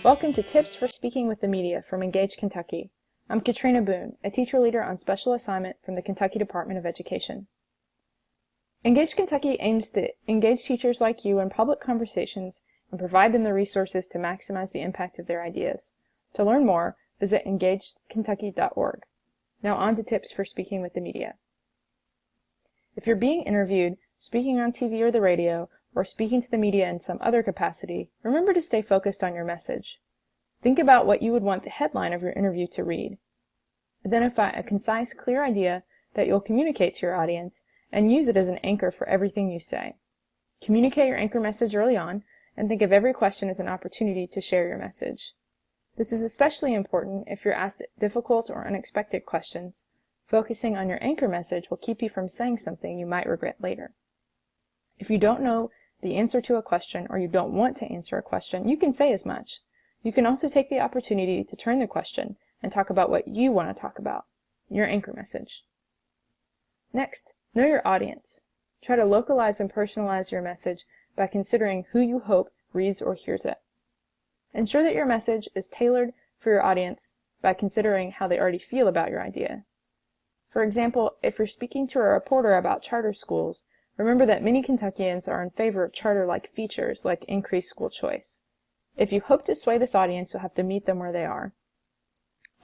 Welcome to Tips for Speaking with the Media from Engage Kentucky. I'm Katrina Boone, a teacher leader on special assignment from the Kentucky Department of Education. Engage Kentucky aims to engage teachers like you in public conversations and provide them the resources to maximize the impact of their ideas. To learn more, visit engagekentucky.org. Now on to tips for speaking with the media. If you're being interviewed, speaking on TV or the radio, or speaking to the media in some other capacity, remember to stay focused on your message. Think about what you would want the headline of your interview to read. Identify a concise, clear idea that you'll communicate to your audience and use it as an anchor for everything you say. Communicate your anchor message early on and think of every question as an opportunity to share your message. This is especially important if you're asked difficult or unexpected questions. Focusing on your anchor message will keep you from saying something you might regret later. If you don't know the answer to a question or you don't want to answer a question, you can say as much. You can also take the opportunity to turn the question and talk about what you want to talk about, your anchor message. Next, know your audience. Try to localize and personalize your message by considering who you hope reads or hears it. Ensure that your message is tailored for your audience by considering how they already feel about your idea. For example, if you're speaking to a reporter about charter schools, remember that many Kentuckians are in favor of charter-like features like increased school choice. If you hope to sway this audience, you'll have to meet them where they are.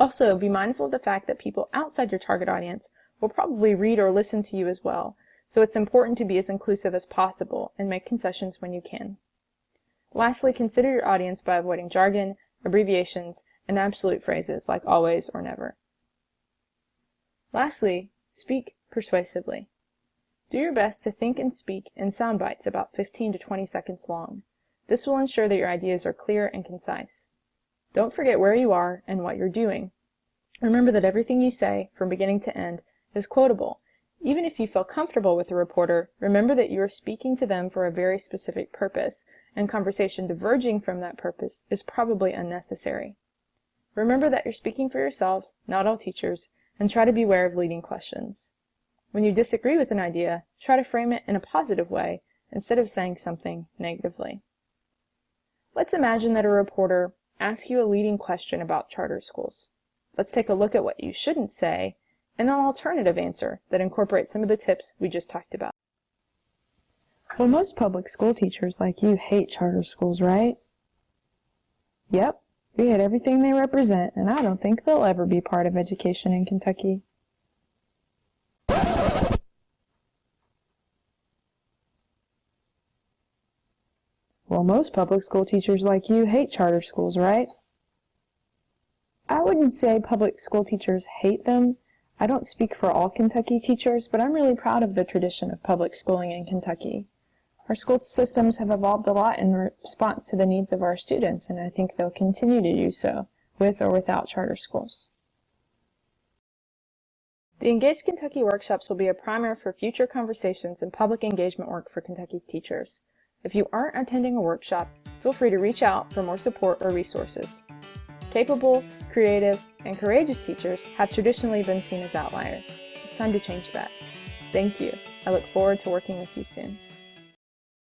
Also, be mindful of the fact that people outside your target audience will probably read or listen to you as well, so it's important to be as inclusive as possible and make concessions when you can. Lastly, consider your audience by avoiding jargon, abbreviations, and absolute phrases like always or never. Lastly, speak persuasively. Do your best to think and speak in sound bites about 15 to 20 seconds long. This will ensure that your ideas are clear and concise. Don't forget where you are and what you're doing. Remember that everything you say, from beginning to end, is quotable. Even if you feel comfortable with a reporter, remember that you are speaking to them for a very specific purpose, and conversation diverging from that purpose is probably unnecessary. Remember that you're speaking for yourself, not all teachers, and try to beware of leading questions. When you disagree with an idea, try to frame it in a positive way instead of saying something negatively. Let's imagine that a reporter asks you a leading question about charter schools. Let's take a look at what you shouldn't say and an alternative answer that incorporates some of the tips we just talked about. Well, most public school teachers like you hate charter schools, right? Yep, we hate everything they represent, and I don't think they'll ever be part of education in Kentucky. Well, most public school teachers like you hate charter schools, right? I wouldn't say public school teachers hate them. I don't speak for all Kentucky teachers, but I'm really proud of the tradition of public schooling in Kentucky. Our school systems have evolved a lot in response to the needs of our students, and I think they'll continue to do so, with or without charter schools. The Engage Kentucky workshops will be a primer for future conversations and public engagement work for Kentucky's teachers. If you aren't attending a workshop, feel free to reach out for more support or resources. Capable, creative, and courageous teachers have traditionally been seen as outliers. It's time to change that. Thank you. I look forward to working with you soon.